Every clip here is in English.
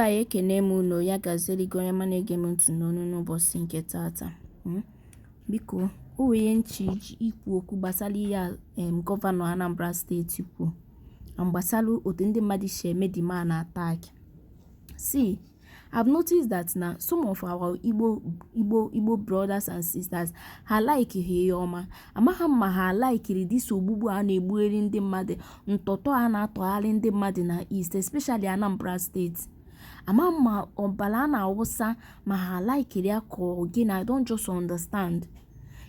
Ndebe ekene m unu ya gazeligo onye mana ege m ntị n'ọnụ n'ụbọchị nke tata. Biko o wee nchi ikwu okwu gbasara ihe gọvanọ Anambra steeti kwuo gbasara otu ndị mmadụ si eme demand attack. See, I've noticed that now some of our Igbo brothers and sisters ha like ihe ọma amaghị ma ha like this ogbugbu a na-egbugheri ndị mmadụ ntọtọ a na-atọgharị ndị mmadụ na East, especially Anambra State. Ama ma ọbala na-awụsa ma ha like ya ka again, I don't just understand.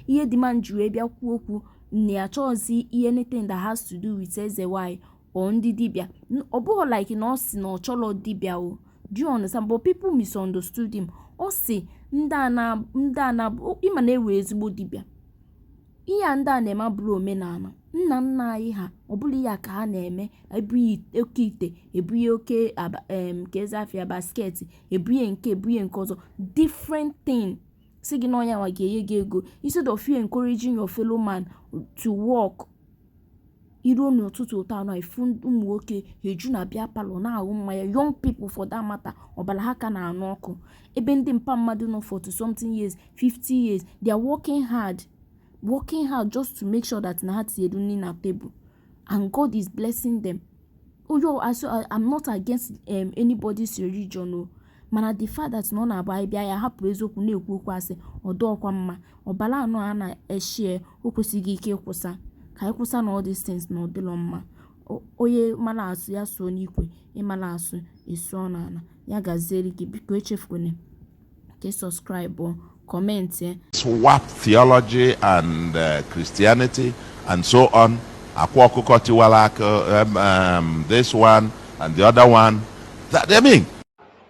Ihe dị man ji wee bịa kwuo okwu na-achọzi ihe anything that has to do with eze why or ndị dibịa. Ọ bụghị like na ọ sị na ọ chọrọ dibịa o. Do you understand? But people misunderstood him. Ọ sị ndị a ịma na-ewe ezigbo dibịa. Ihe a ndị a na-eme bụrụ omenala. Nna nna anyị ha ọ bụla ya ka ha na-eme, ebughị oke ite, ebughị oke ka eze afịa basket, ebughị nke ọzọ, different thing. Si gị na ọnya nwa ga-enye gị ego instead of you encouraging your fellow man to work. Iruo n'ụtụtụ ụtọ anọ ifu ụmụ nwoke eju na bịa palọ na-ahụ mmanya, young people for that matter, ọbala ha ka na-anụ ọkụ. Ebe ndị mpa mmadụ nọ 40 something years, 50 years, they are working hard just to make sure that na ha tinyere nri na table and God is blessing them. I'm not against anybody's religion o, mana the fact that no na abịa bịa ya hapụ eziokwu na-ekwu okwu asị ọdọọkwa mma. Ọbala anọ a na-eshie o kwesịghị ike ịkwụsa ka ịkwụsa na all these things na ọdịlọ mma. Onye mara asụ ya so n'ikwe, ịmara asụ esuo n'ala. Ya gaziere gị, biko echefukwana ka subscribe or comment. Swap theology and Christianity and so on. Akwụkwọ tiwala this one and the other one. That I mean.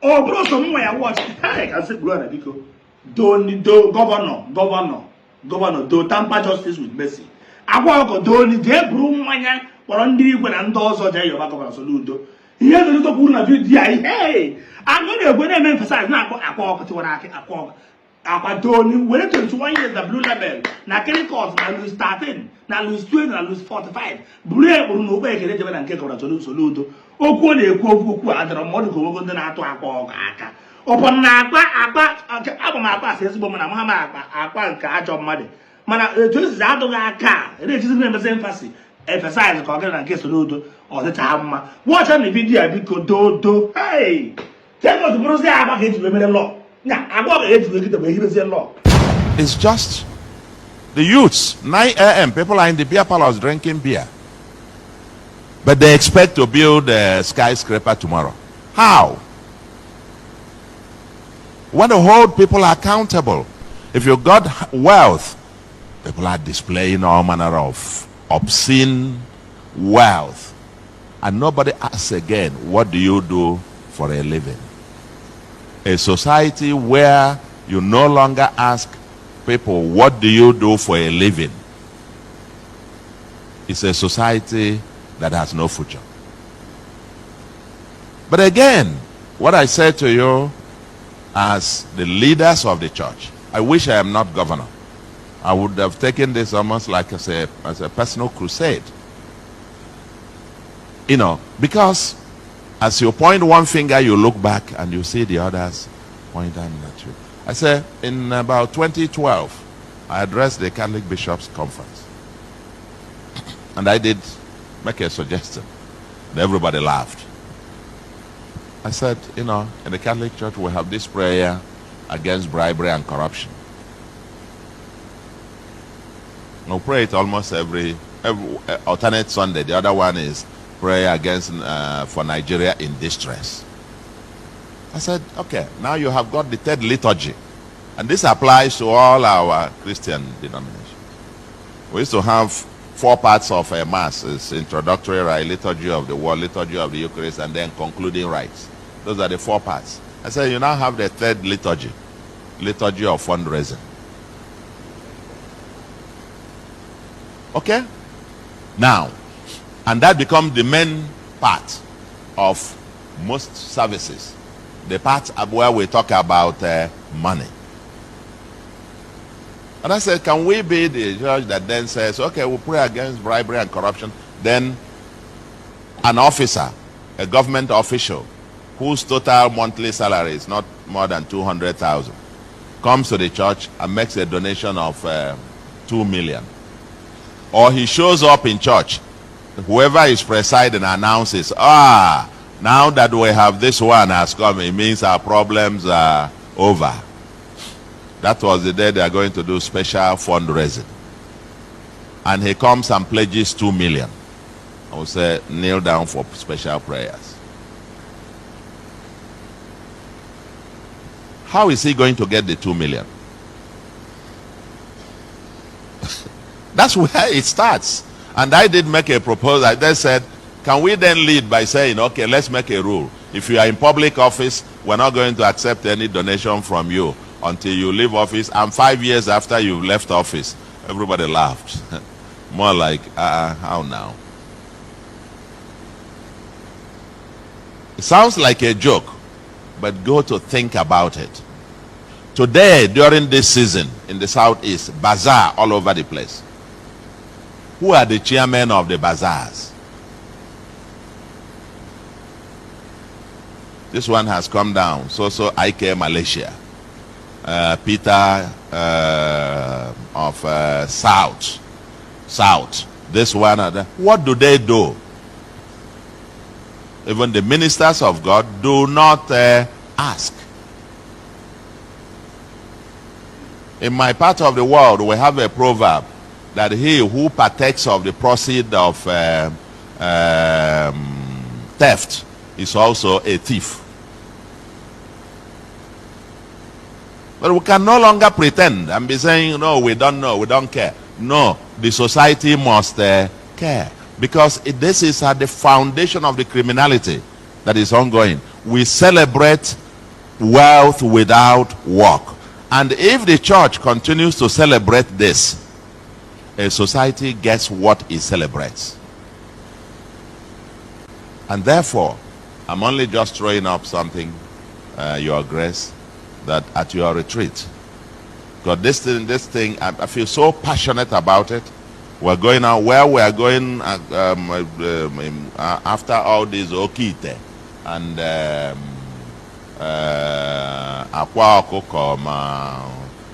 Oh, bro, someone I watch. Hey, I said, brother, because governor, do tamper justice with mercy. Akwụkwọ do je buru mmanya kpọrọ ndị igwe na ndị ọzọ je yoba gọvanọ Soludo. Ihe Soludo kwuru na vidiyo anyị, hey, anyị na-egwe na-eme emphasize na Akwụkwọ tiwara Akwụkwọ. Akwadoni were 21 years the blue label na chemicals na lose 13 na lose 20 na lose 45 buru ekpuru na ogbe ekele jebe na nke gọvanọ Soludo. Okwu na-ekwu okwu adịrọ mmadụ ka ogo ndị na-atụ akwa aka. Ọbụ na abụ m akpa asị ezigbo mana ma akpa nke ajọ mmadụ. Mana etu esi adụghị aka na-ejizi na-emezi emphasize ka ọ gịrị na nke Soludo ọ dịcha mma. Watch na vidiyo a biko dodo. Hey! Tekos bụrụzi agba ka eji mere lọ. It's just the youths. 9 a.m. people are in the beer parlors drinking beer, but they expect to build a skyscraper tomorrow. How? We want to hold people accountable. If you got wealth, people are displaying all manner of obscene wealth, and nobody asks again, what do you do for a living? A society where you no longer ask people, what do you do for a living? It's a society that has no future. But again, what I say to you as the leaders of the church, I wish I am not governor. I would have taken this almost like as a personal crusade. You know, because as you point one finger, you look back and you see the others pointing at you. I say, in about 2012, I addressed the Catholic Bishops' Conference. And I did make a suggestion. And everybody laughed. I said, you know, in the Catholic Church, we have this prayer against bribery and corruption. We pray it almost every alternate Sunday. The other one is prayer against for Nigeria in distress. I said, okay, now you have got the third liturgy, and this applies to all our Christian denominations. We used to have 4 parts of a mass: it's introductory rite, liturgy of the word, liturgy of the Eucharist, and then concluding rites. Those are the 4 parts. I said, you now have the third liturgy, liturgy of fundraising. Okay, now. And that becomes the main part of most services. The part where we talk about money. And I said, can we be the church that then says, okay, we'll pray against bribery and corruption. Then an officer, a government official, whose total monthly salary is not more than 200,000, comes to the church and makes a donation of 2 million. Or he shows up in church, whoever is presiding announces, now that we have this one has come, it means our problems are over. That was the day they are going to do special fundraising. And he comes and pledges 2 million. I will say, kneel down for special prayers. How is he going to get the 2 million? That's where it starts. And I did make a proposal. I then said, can we then lead by saying, okay, let's make a rule. If you are in public office, we're not going to accept any donation from you until you leave office. And 5 years after you've left office, everybody laughed. More like, how now? It sounds like a joke, but go to think about it. Today, during this season in the Southeast, bazaar all over the place. Who are the chairmen of the bazaars? This one has come down. So IK Malaysia. Peter of South. This one. What do they do? Even the ministers of God do not ask. In my part of the world, we have a proverb that he who partakes of the proceeds of theft is also a thief. But we can no longer pretend and be saying, no, we don't know, we don't care. No, the society must care. Because this is at the foundation of the criminality that is ongoing. We celebrate wealth without work. And if the church continues to celebrate this, a society gets what it celebrates. And therefore, I'm only just throwing up something, Your Grace, that at your retreat. Because this thing, I feel so passionate about it. We're going out where we are going after all this Okite and Akwụkwọ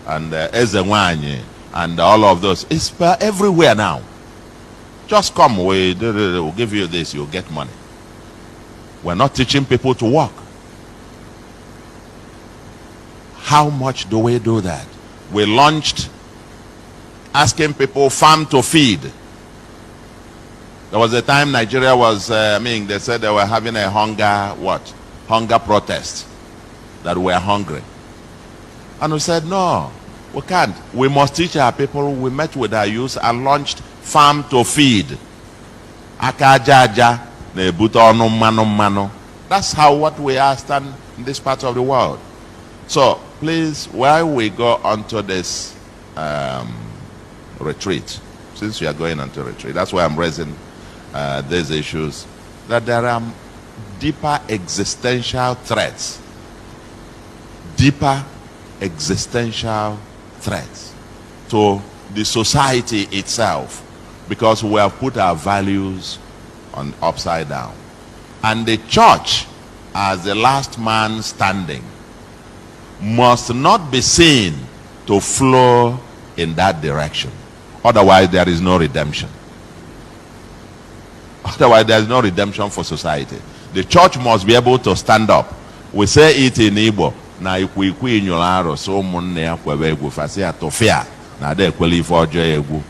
and Ezenwanyị and all of those. It's everywhere now. Just come, we'll give you this, you'll get money. We're not teaching people to work. How much do we do that? We launched asking people farm to feed. There was a time Nigeria was, they said they were having a hunger protest, that we are hungry. And we said, no, we can't. We must teach our people. We met with our youth and launched farm to feed. Akajaja, that's how what we are stand in this part of the world. So please, while we go onto this retreat, since we are going on to retreat, that's why I'm raising these issues, that there are deeper existential threats. Deeper existential threats to the society itself, because we have put our values on upside down. And the church, as the last man standing, must not be seen to flow in that direction. Otherwise, there is no redemption. Otherwise, there is no redemption for society. The church must be able to stand up. We say it in Igbo. Na ikwu inyolaro so munne ya kwebe egwu fasi atofia na de kweli ife ojo egwu.